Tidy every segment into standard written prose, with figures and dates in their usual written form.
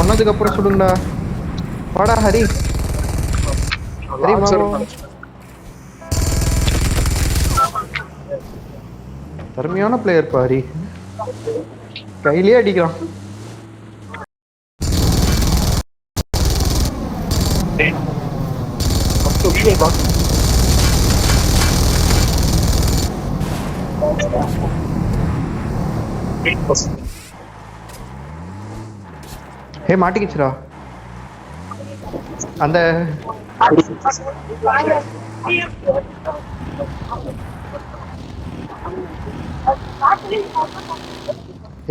சொன்னதுக்கு அப்புறம் சுடுங்கடா. வாடா ஹரி. ஹரி வா வா. தர்மியான பிளேயர் பா ஹரி. கையிலே அடிக்கிறான். ஹே மாட்டிக்கிச்சுடா அந்த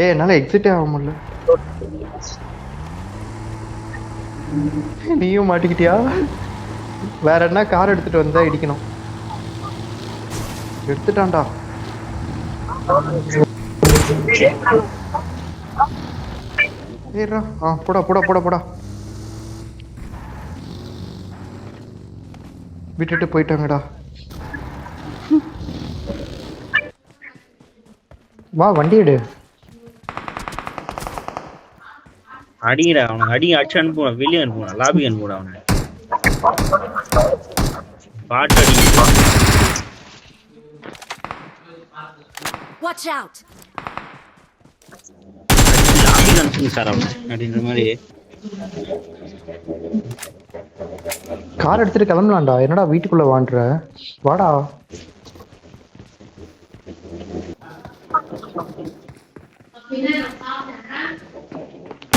என்னால எக்ஸிட்டே ஆக முடியல. நீயும் மாட்டிக்கிட்டியா? வேற என்ன கார் எடுத்துட்டு வந்தா இடிக்கணும். எடுத்துட்டான்டா. ஏறா. போடா போடா போடா போடா. விட்டுட்டு போயிட்டாங்கடா. வா வண்டி எடு. அடிங்கடா அவனுக்கு அடிச்சு அனுப்புவான். வெளியே அனுப்புவான். லாபி அனுப்புவான் அவனை. பாட்டு அடிங்க. Watch out. லாபி அனுப்புங்க சார் அவனை அப்படின்ற மாதிரி. கார் எடுத்துட்டு கிளம்பலாம்டா. என்னடா வீட்டுக்குள்ள வாண்டுற? வாடா.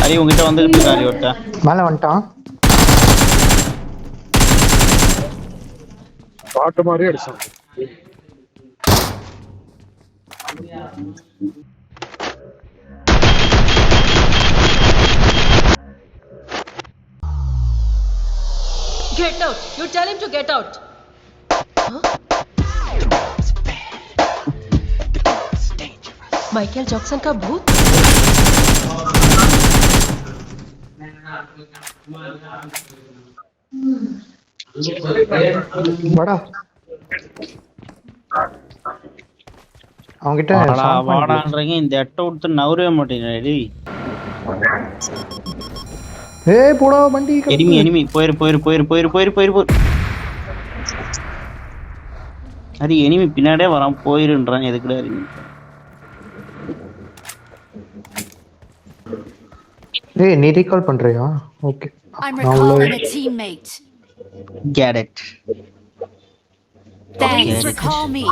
ஹரி உங்ககிட்ட வந்துகிட்டு இருக்காரு ஒருத்தன். மேல வந்துட்டான். பாட்டு மாதிரி அடிச்சான். Get out! You tell him to get out. Huh? Michael Jackson का भूत? வாடா. அவங்கிட்ட வாடான்றீங்க. இந்த எட்ட விட்டு நவரவே மாட்டேங்க. போடா வண்டி. எனிமி போயிரு. அது எனிமி பின்னாடியே வரான். போயிருன்றான். எதுக்குடா இருக்கு? நீ ரீகால் பண்றியா? Okay. I'm recalling a teammate. Get it. Thanks. Recall me.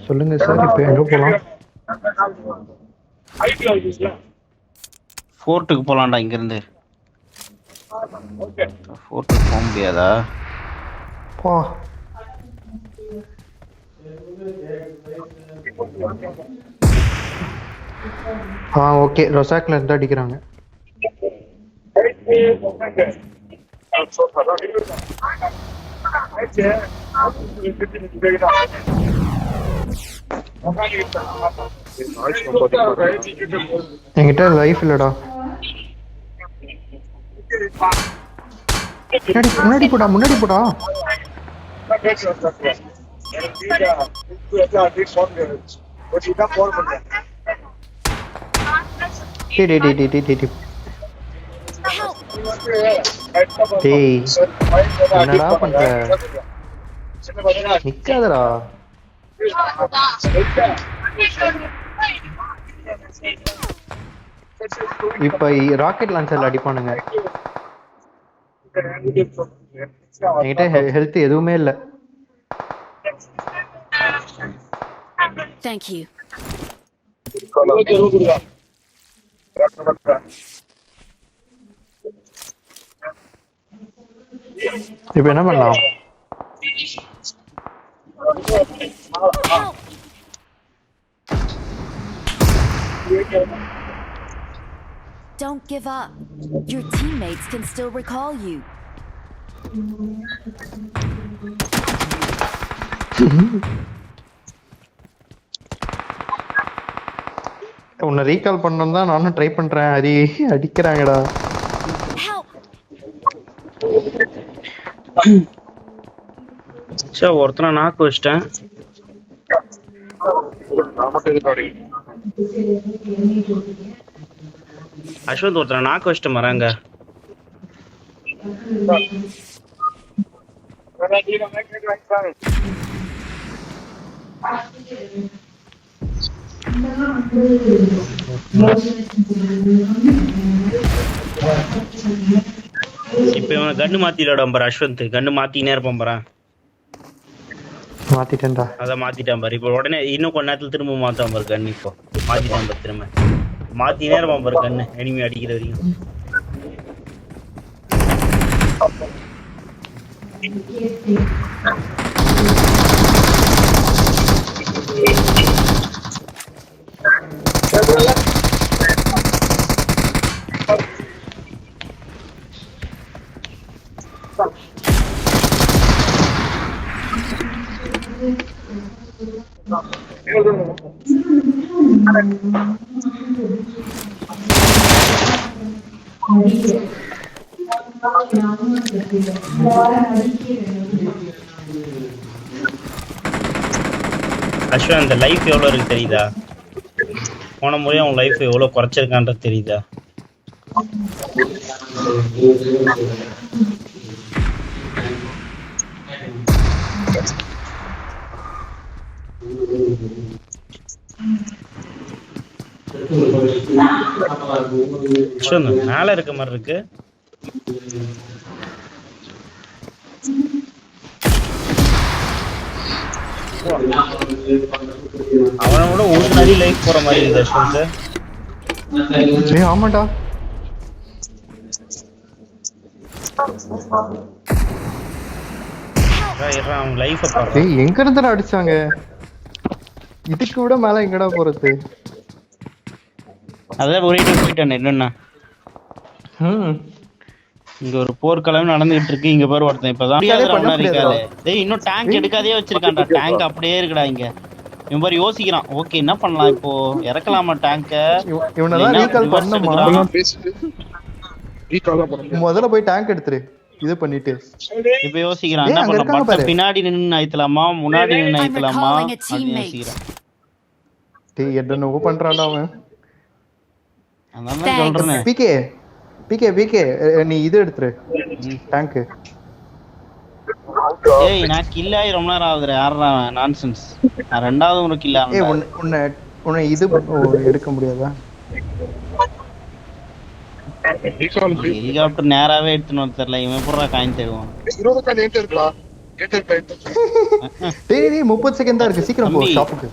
சொல்லுங்க சார். இப்போ எங்க போலாம்? ஃபோர்ட்டுக்கு போலாம்டா இங்க இருந்து. ஃபோர்ட்டுக்கு போக முடியாதா? போ. ஓகே. ரொசாக்ல இருந்து அடிக்கிறாங்க. என்கிட்ட லைஃப் இல்லடா. முன்னாடி போடா. என்னடா பண்ற? நிக்காதடா. இப்ப ராக்கெட் லான்ச்சர்ல அடிப்பானுங்க. என்கிட்ட ஹெல்த் எதுவுமே இல்ல. Thank you. இப்ப என்ன பண்ணலாம்? Don't give up. Your teammates can still recall you. உன்னை ரீகால் பண்ணணும் தான் நானும் ட்ரை பண்றேன். அடிக்கிறாங்கடா. ஒருத்தனை நாக்கு வச்சிட்டேன். அஸ்வந்த் ஒருத்தர் நாக்கு வச்சிட்டு வராங்க. இப்ப இவன் கண்ணு மாத்திடான் பாரு அஸ்வந்த். கண்ணு மாத்தினே இருப்பான் பாரு. மாத்திட்டேன்டா. அதான் மாத்திட்டான் பாரு. இப்ப உடனே இன்னும் கொஞ்ச நேரத்துல திரும்ப மாத்தான் பாரு கண்ணு. இப்போ மாத்திட்டான் பாரு திரும்ப. மாத்தினே இருப்பான் பாரு கண்ணு எனிமி அடிக்கிற வரைக்கும். அஸ்வந்த் அந்த லைஃப் எவ்வளவு இருக்கு தெரியுதா? போன முறை அவன் லைஃப் எவ்வளவு குறைச்சிருக்கான்றது தெரியுதா? அஸ்வந்த் மேல இருக்க மாதிரி இருக்கு. அவனோட ஒரு நரி லைஃப் போற மாதிரி இருக்கு அஸ்வந்த். ஆமாடா. அவன் லைஃப் பாரு. டேய் எங்க இருந்து அடிச்சாங்க? இதுக்கு விட மேல எங்கடா போறது? அதான் ஒரே போயிட்டானே என்னன்னா. இங்க ஒரு போர்க்களம் நடந்துகிட்டு இருக்கு. இங்க பாரு ஒருத்தன் இப்பதான் இருக்காது. டேய் இன்னும் டேங்க் எடுக்காதே வச்சிருக்கான்டா. டேங்க் அப்படியே இருக்குடா இங்க. இவன் பாரு யோசிக்கிறான். ஓகே என்ன பண்ணலாம் இப்போ? இறக்கலாமா டேங்க? இவனதான் ரீகால் பண்ணனுமா? முதல்ல போய் டேங்க் எடுத்துரு. இது பண்ணிட்டு இப்ப யோசிக்கிறான் என்ன பண்ணலாம்? பட்ட பின்னாடி நின்னு ஐத்தலாமா முன்னாடி நின்னு ஐத்தலாமா யோசிக்கிறான். டேய் என்னன்னோ பண்றான்டா அவன். அதான் சொல்றேன். பிகே பிகே பிகே நீ இது எடுத்துரு டேங்க். ஏய் நான் கில் ஆயி ரொம்ப நேரம் ஆகுதுடா. யாரா நான்சென்ஸ். நான் ரெண்டாவது ஒரு கில் ஆனேன். ஏய் உன்னை இது எடுக்க முடியாதா? ஹெலிகாப்டர் நேராவே எடுத்துன்னு தெரியல. இவன் எப்படா காயின் தேடுவான்? 20 காயின் ஏன்ட்ட இருக்கா? ஏன்ட்ட டேய் 30 செகண்ட் தான் இருக்கு. சீக்கிரம் போ ஷாப்புக்கு.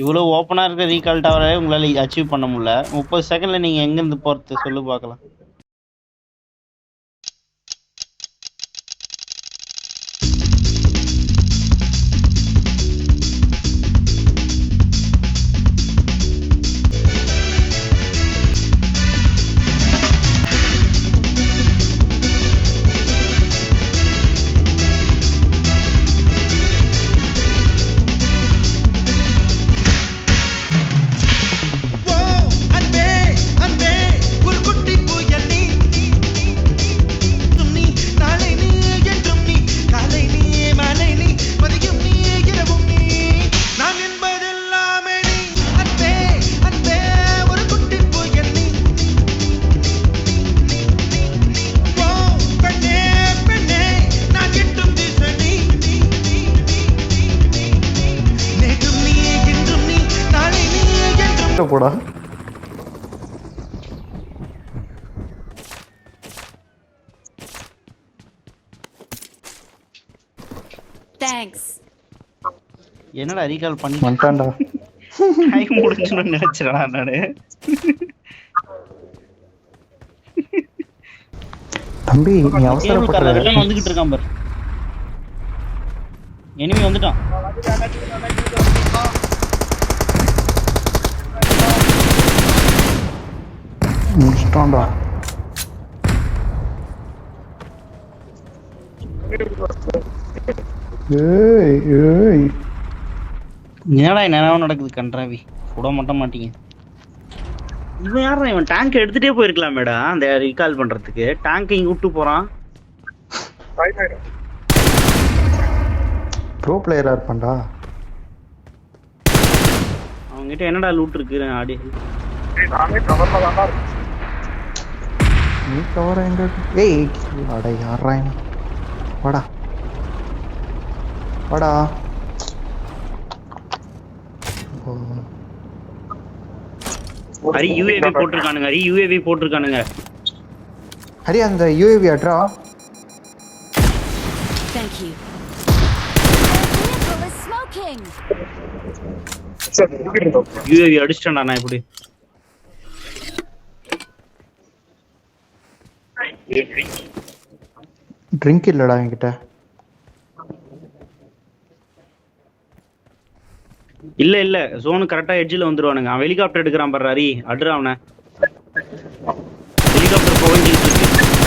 இவ்வளவு ஓபனா இருக்க ரீகால் டவரை உங்களால அச்சீவ் பண்ண முடியல. 30 செகண்ட்ல நீங்க எங்க இருந்து போறது சொல்லு பார்க்கலாம். போடா. தேங்க்ஸ். என்னடா ரீகால் பண்ணி வந்துட்டான்டா. டைம் முடிஞ்சுன்னு நினைச்சறடா நானு. தம்பி நீ அவசரப்படாத. ரிட்டர்ன் வந்துகிட்டு இருக்கான் பாரு. எனிமி வந்துட்டான். முடிச்சிட்டான்டா. ஏய் ஏய் என்னடா என்னவோ நடக்குது கன்றாவி. சுட மாட்டீங்க. இவன் யாரா? இவன் டேங்க் எடுத்துட்டே போயிருக்கலாமேடா அந்த ரீகால் பண்றதுக்கு. டேங்க் இங்க விட்டு போறான். ப்ரோ பிளேயரா இருப்பான்டா. அவன்கிட்ட என்னடா லூட் இருக்கு? ஆடி நானே கவர்ல தான் இருக்கேன். நீ கவர் எங்க ஏய் அட யாரா வாடா வாடா ஹரி யூஏவி போட்டிருக்கானுங்க ஹரி யூஏவி போட்டிருக்கானுங்க ஹரி அந்த யூஏவி அட்ரா Thank you. Their vehicle is smoking. UAV அடிச்சிட்டேன்டா நான் இப்படி ட்ரிங்க் இல்லடா என்கிட்ட இல்ல இல்ல ஜோனு கரெக்டா எட்ஜில் வந்துருவானுங்க அவன் ஹெலிகாப்டர் எடுக்கிறான் பாரு ஹரி அடுறா அவனை ஹெலிகாப்டர் போயிட்டு இருக்கு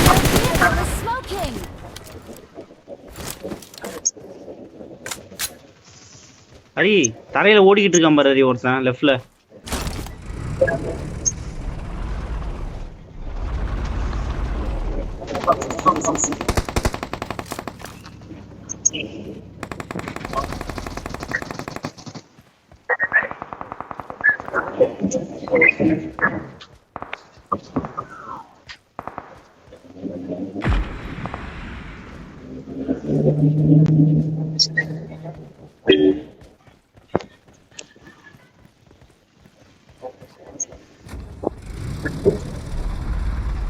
Their vehicle is smoking. Hari தரையில ஓடிக்கிட்டு இருக்கான் பாரு ஹரி ஒருத்தன் லெஃப்ட்ல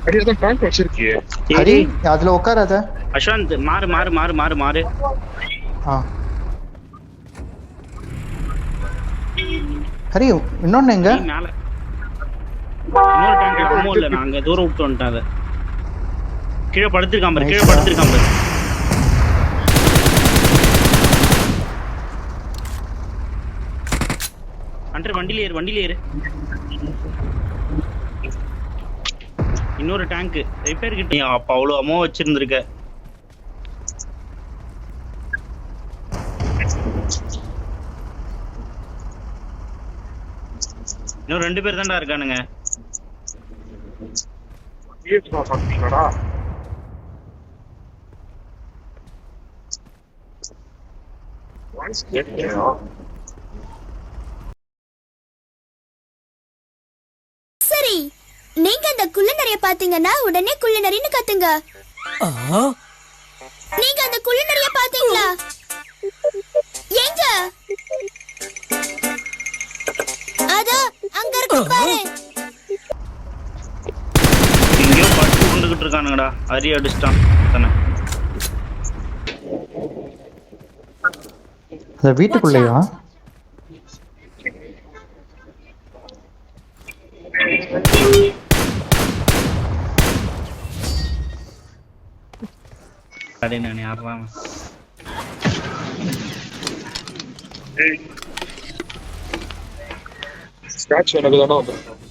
அடி அதான் டேங்க் வச்சிருக்கியே. ஹரி அதுல உட்காராத அஸ்வந்த் மாறு மாறு மாறு மாறு மாறு ஆ ஹரி இன்னொன்னு எங்க நீ மேல இன்னொரு டேங்க் அம்மோ இல்ல நான் அங்க தூரம் விட்டு வந்துட்டேன் அதை கீழே படுத்திருக்கான் பாரு கீழே படுத்திருக்கான் பாரு அண்டர் வண்டியில ஏறு இன்னொரு டேங்க் ரிப்பேர் கிட்ட அப்ப அவ்வளவு அமோ வச்சிருந்திருக்க இன்னும் 2 பேர் தான்டா இருக்கானுங்க ஏத்துமா பாத்தீங்களாடா? வாய்ஸ் கேட்கலையா? சரி, நீங்க அந்த குள்ளநரிய பாத்தீங்கன்னா உடனே குள்ளநரின்னு கத்துங்க. நீங்க அந்த குள்ளநரிய பாத்தீங்களா? எங்க? அதோ அங்க இருக்கு பாரு. எங்கேயோ படுத்து கொண்டுகிட்டு இருக்கானுங்கடா அரி அடிச்சிட்டான் தானே அந்த வீட்டுக்குள்ளேயா அடே நான் யாரறான் ஸ்கிராட்ச் எனக்கு தானே வந்திருக்கும்.